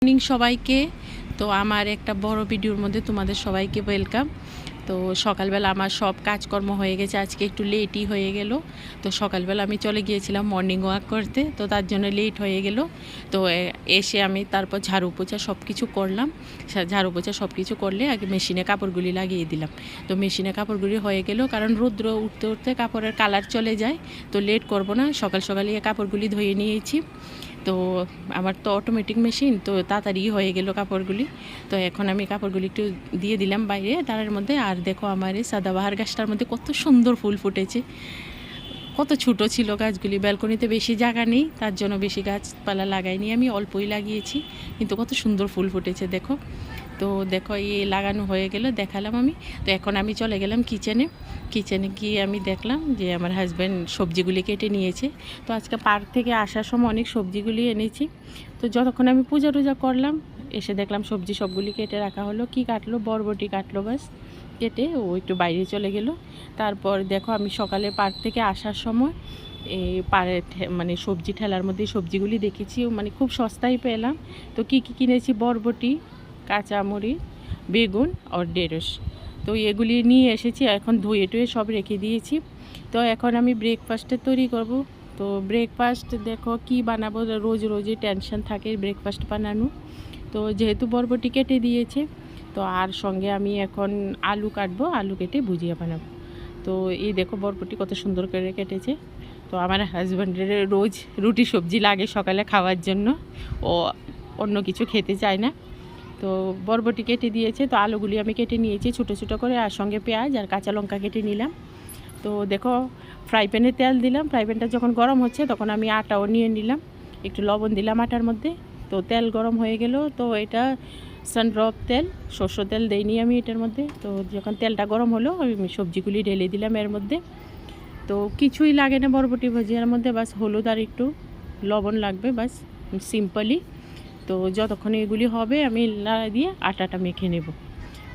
Morning সবাইকে। তো আমার একটা বড় ভিডিওর মধ্যে তোমাদের সবাইকে ওয়েলকাম। তো সকালবেলা আমার সব কাজকর্ম হয়ে গেছে, আজকে একটু লেটই হয়ে গেল। তো সকালবেলা আমি চলে গিয়েছিলাম মর্নিং ওয়াক করতে, তো তার জন্য লেট হয়ে গেল। তো এসে আমি তারপর ঝাড়ু পোছা সব কিছু করলাম। ঝাড়ু পোছা সব কিছু করলে আগে মেশিনে কাপড়গুলি লাগিয়ে দিলাম। তো মেশিনে কাপড়গুলি হয়ে গেল, কারণ রৌদ্র উঠতে উঠতে কাপড়ের কালার চলে যায়। তো লেট করব না, সকাল সকালই কাপড়গুলি ধুয়ে নিয়েছি। তো আমার তো অটোমেটিক মেশিন, তো তাড়াতাড়ি হয়ে গেল কাপড়গুলি। তো এখন আমি কাপড়গুলি একটু দিয়ে দিলাম বাইরে তারের মধ্যে। আর দেখো আমার এই সাদাবাহার গাছটার মধ্যে কত সুন্দর ফুল ফুটেছে। কত ছোটো ছিল গাছগুলি, ব্যালকনিতে বেশি জায়গা নেই, তার জন্য বেশি গাছপালা লাগাইনি, আমি অল্পই লাগিয়েছি, কিন্তু কত সুন্দর ফুল ফুটেছে দেখো। তো দেখো এই লাগানো হয়ে গেল, দেখালাম আমি। তো এখন আমি চলে গেলাম কিচেনে গিয়ে আমি দেখলাম যে আমার হাজব্যান্ড সবজিগুলি কেটে নিয়েছে। তো আজকে পার্ক থেকে আসার সময় অনেক সবজিগুলি এনেছি। তো যতক্ষণ আমি পূজা টুজা করলাম, এসে দেখলাম সবজি সবগুলি কেটে রাখা হলো। কি কাটলো? বরবটি কাটলো, বাস কেটে ও একটু বাইরে চলে গেল। তারপর দেখো আমি সকালে পার্ক থেকে আসার সময় এই মানে সবজি ঠেলার মধ্যে সবজিগুলি দেখেছি, মানে খুব সস্তায় পেলাম। তো কি কিনেছি? বরবটি, কাঁচামরিচ, বেগুন আর ঢেঁড়স। তো এগুলি নিয়ে এসেছি, এখন ধুয়ে টুয়ে সব রেখে দিয়েছি। তো এখন আমি ব্রেকফাস্টে তৈরি করব। তো ব্রেকফাস্ট দেখো কি বানাবো, রোজ রোজই টেনশন থাকে ব্রেকফাস্ট বানানো। তো যেহেতু বরবটি কেটে দিয়েছে, তো আর সঙ্গে আমি এখন আলু কাটবো, আলু কেটে ভুজিয়া বানাবো। তো এই দেখো বরবটি কত সুন্দর করে কেটেছে। তো আমার হাজব্যান্ডের রোজ রুটি সবজি লাগে সকালে খাওয়ার জন্য, ও অন্য কিছু খেতে চায় না। তো বরবটি কেটে দিয়েছে, তো আলুগুলি আমি কেটে নিয়েছি ছোটো ছোটো করে, আর সঙ্গে পেঁয়াজ আর কাঁচা লঙ্কা কেটে নিলাম। তো দেখো ফ্রাই প্যানে তেল দিলাম, ফ্রাই প্যানটা যখন গরম হচ্ছে তখন আমি আটাও নিয়ে নিলাম, একটু লবণ দিলাম আটার মধ্যে। তো তেল গরম হয়ে গেল, তো এটা সানড্রপ তেল, সর্ষে তেল দেইনি আমি এটার মধ্যে। তো যখন তেলটা গরম হলো আমি সবজিগুলি ঢেলে দিলাম এর মধ্যে। তো কিছুই লাগে না বরবটি ভাজিয়ার মধ্যে, বাস হলুদ আর একটু লবণ লাগবে, বাস সিম্পলি। তো যতক্ষণ এগুলি হবে আমি নাড়া দিয়ে আটাটা মেখে নেব।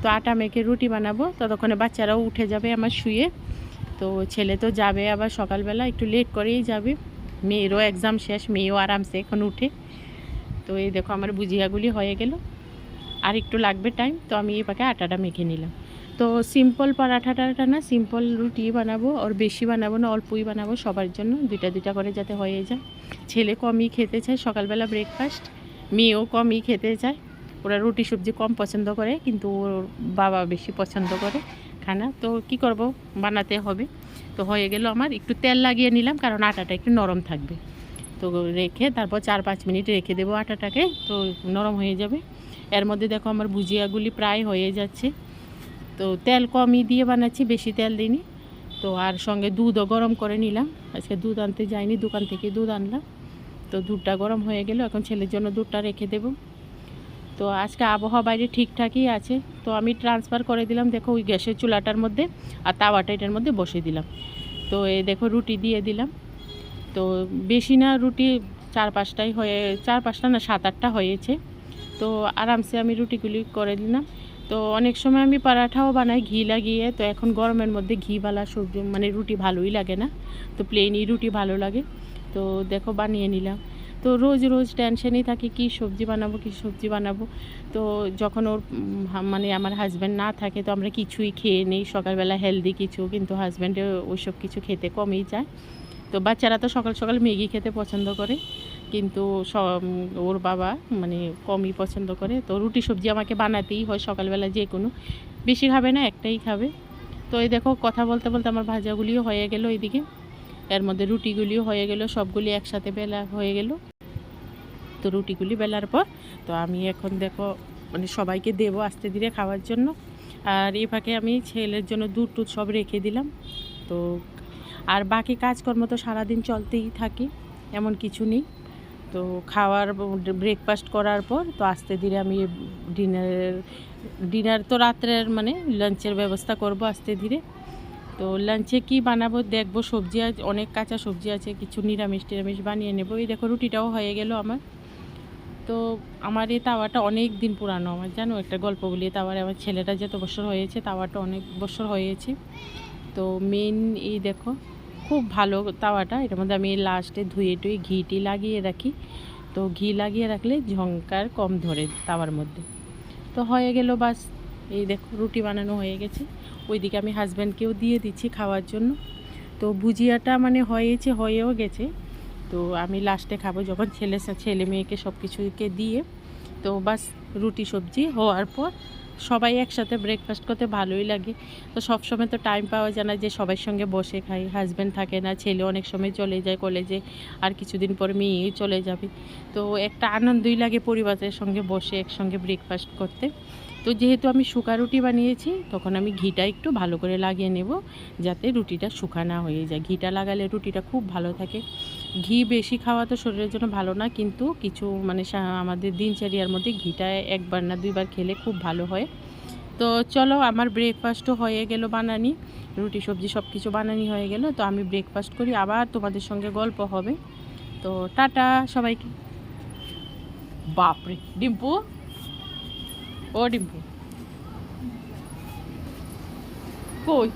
তো আটা মেখে রুটি বানাবো, ততক্ষণে বাচ্চারাও উঠে যাবে আমার শুয়ে। তো ছেলে তো যাবে আবার সকালবেলা, একটু লেট করেই যাবে, মেয়েরও এক্সাম শেষ, মেয়েও আরামসে এখন উঠে। তো এই দেখো আমার ভুজিয়াগুলি হয়ে গেল, আর একটু লাগবে টাইম। তো আমি এই পাকে আটাটা মেখে নিলাম। তো সিম্পল পরাঠাটা না, সিম্পল রুটি বানাবো, আর বেশি বানাবো না, অল্পই বানাবো সবার জন্য, দুইটা দুইটা করে যাতে হয়ে যায়। ছেলে কমই খেতে চায় সকালবেলা ব্রেকফাস্ট, মেয়েও কমই খেতে চায়। ওরা রুটি সবজি কম পছন্দ করে, কিন্তু ওর বাবা বেশি পছন্দ করে খানা। তো কি করব, বানাতে হবে। তো হয়ে গেল আমার, একটু তেল লাগিয়ে নিলাম কারণ আটাটা একটু নরম থাকবে। তো রেখে তারপর 4-5 মিনিট রেখে দেবো আটাটাকে, তো নরম হয়ে যাবে। এর মধ্যে দেখো আমার ভুজিয়াগুলি প্রায় হয়ে যাচ্ছে। তো তেল কমই দিয়ে বানাচ্ছি, বেশি তেল দিইনি। তো আর সঙ্গে দুধও গরম করে নিলাম, আজকে দুধ আনতে যাইনি, দোকান থেকে দুধ আনলাম। তো দুধটা গরম হয়ে গেল, এখন ছেলের জন্য দুধটা রেখে দেব। তো আজকে আবহাওয়া বাইরে ঠিকঠাকই আছে। তো আমি ট্রান্সফার করে দিলাম দেখো ওই গ্যাসের চুলাটার মধ্যে, আর তাওয়াটা এটার মধ্যে বসে দিলাম। তো এই দেখো রুটি দিয়ে দিলাম। তো বেশি না রুটি, 4-5টাই হয়ে, 4-5টা না 7-8টা হয়েছে। তো আরামসে আমি রুটিগুলি করে দিলাম। তো অনেক সময় আমি পরাঠাও বানাই ঘি লাগিয়ে, তো এখন গরমের মধ্যে ঘিওয়ালা সবজি মানে রুটি ভালোই লাগে না, তো প্লেনই রুটি ভালো লাগে। তো দেখো বানিয়ে নিলাম। তো রোজ রোজ টেনশনই থাকি কী সবজি বানাবো। তো যখন ওর মানে আমার হাজব্যান্ড না থাকে, তো আমরা কিছুই খেয়ে নিই সকালবেলা হেলদি কিছু, কিন্তু হাজব্যান্ডে ওইসব কিছু খেতে কমই যায়। তো বাচ্চারা তো সকাল সকাল ম্যাগি খেতে পছন্দ করে, কিন্তু ওর বাবা মানে কমই পছন্দ করে। তো রুটি সবজি আমাকে বানাতেই হয় সকালবেলা, যে কোনো, বেশি খাবে না, একটাই খাবে। তো এই দেখো কথা বলতে বলতে আমার ভাজাগুলিও হয়ে গেল এইদিকে, এর মধ্যে রুটিগুলিও হয়ে গেল, সবগুলি একসাথে বেলা হয়ে গেল। তো রুটিগুলি বেলার পর তো আমি এখন দেখো মানে সবাইকে দেবো আস্তে ধীরে খাওয়ার জন্য। আর এই ফাঁকে আমি ছেলের জন্য দুধ টুধ সব রেখে দিলাম। তো আর বাকি কাজকর্ম তো সারাদিন চলতেই থাকে, এমন কিছু নেই। তো খাওয়ার ব্রেকফাস্ট করার পর তো আস্তে ধীরে আমি ডিনার তো রাত্রের মানে লাঞ্চের ব্যবস্থা করব আস্তে ধীরে। তো লাঞ্চে কি বানাবো দেখবো, সবজি অনেক কাঁচা সবজি আছে, কিছু নিরামিষ টিরামিষ বানিয়ে নেব। এই দেখো রুটিটাও হয়ে গেল আমার। তো আমার এই তাওয়াটা অনেক দিন পুরানো, আমার জানো একটা গল্প বলি, তাওয়ারে আমার ছেলেটা যত বছর হয়েছে, তাওয়াটা অনেক বছর হয়েছে। তো মেন এই দেখো খুব ভালো তাওয়াটা, এটার মধ্যে আমি লাস্টে ধুয়ে টুয়ে ঘিটি লাগিয়ে রাখি। তো ঘি লাগিয়ে রাখলে ঝংকার কম ধরে তাওয়ার মধ্যে। তো হয়ে গেল বাস, এই দেখো রুটি বানানো হয়ে গেছে। ওইদিকে আমি হাজব্যান্ডকেও দিয়ে দিচ্ছি খাওয়ার জন্য। তো ভুজিয়াটা মানে হয়েও গেছে। তো আমি লাস্টে খাবো যখন ছেলে মেয়েকে সব কিছুকে দিয়ে। তো বাস রুটি সবজি হওয়ার পর সবাই একসাথে ব্রেকফাস্ট করতে ভালোই লাগে। তো সবসময় তো টাইম পাওয়া যায় না যে সবার সঙ্গে বসে খাই, হাজব্যান্ড থাকে না, ছেলে অনেক সময় চলে যায় কলেজে, আর কিছুদিন পর মেয়েই চলে যাবে। তো একটা আনন্দই লাগে পরিবারের সঙ্গে বসে একসঙ্গে ব্রেকফাস্ট করতে। তো যেহেতু আমি শুকা রুটি বানিয়েছি, তখন আমি ঘিটা একটু ভালো করে লাগিয়ে নেব, যাতে রুটিটা শুকা না হয়ে যায়। ঘিটা লাগালে রুটিটা খুব ভালো থাকে। ঘি বেশি খাওয়া তো শরীরের জন্য ভালো না, কিন্তু কিছু মানে আমাদের দিনচর্যার মধ্যে ঘিটা একবার না দুইবার খেলে খুব ভালো হয়। তো চলো, আমার ব্রেকফাস্টও হয়ে গেল বানানি, রুটি সবজি সব কিছু বানানি হয়ে গেল। তো আমি ব্রেকফাস্ট করি, আবার তোমাদের সঙ্গে গল্প হবে। তো টাটা সবাইকে। বাপরে ডিম্পু, ও ডিম্পু কই?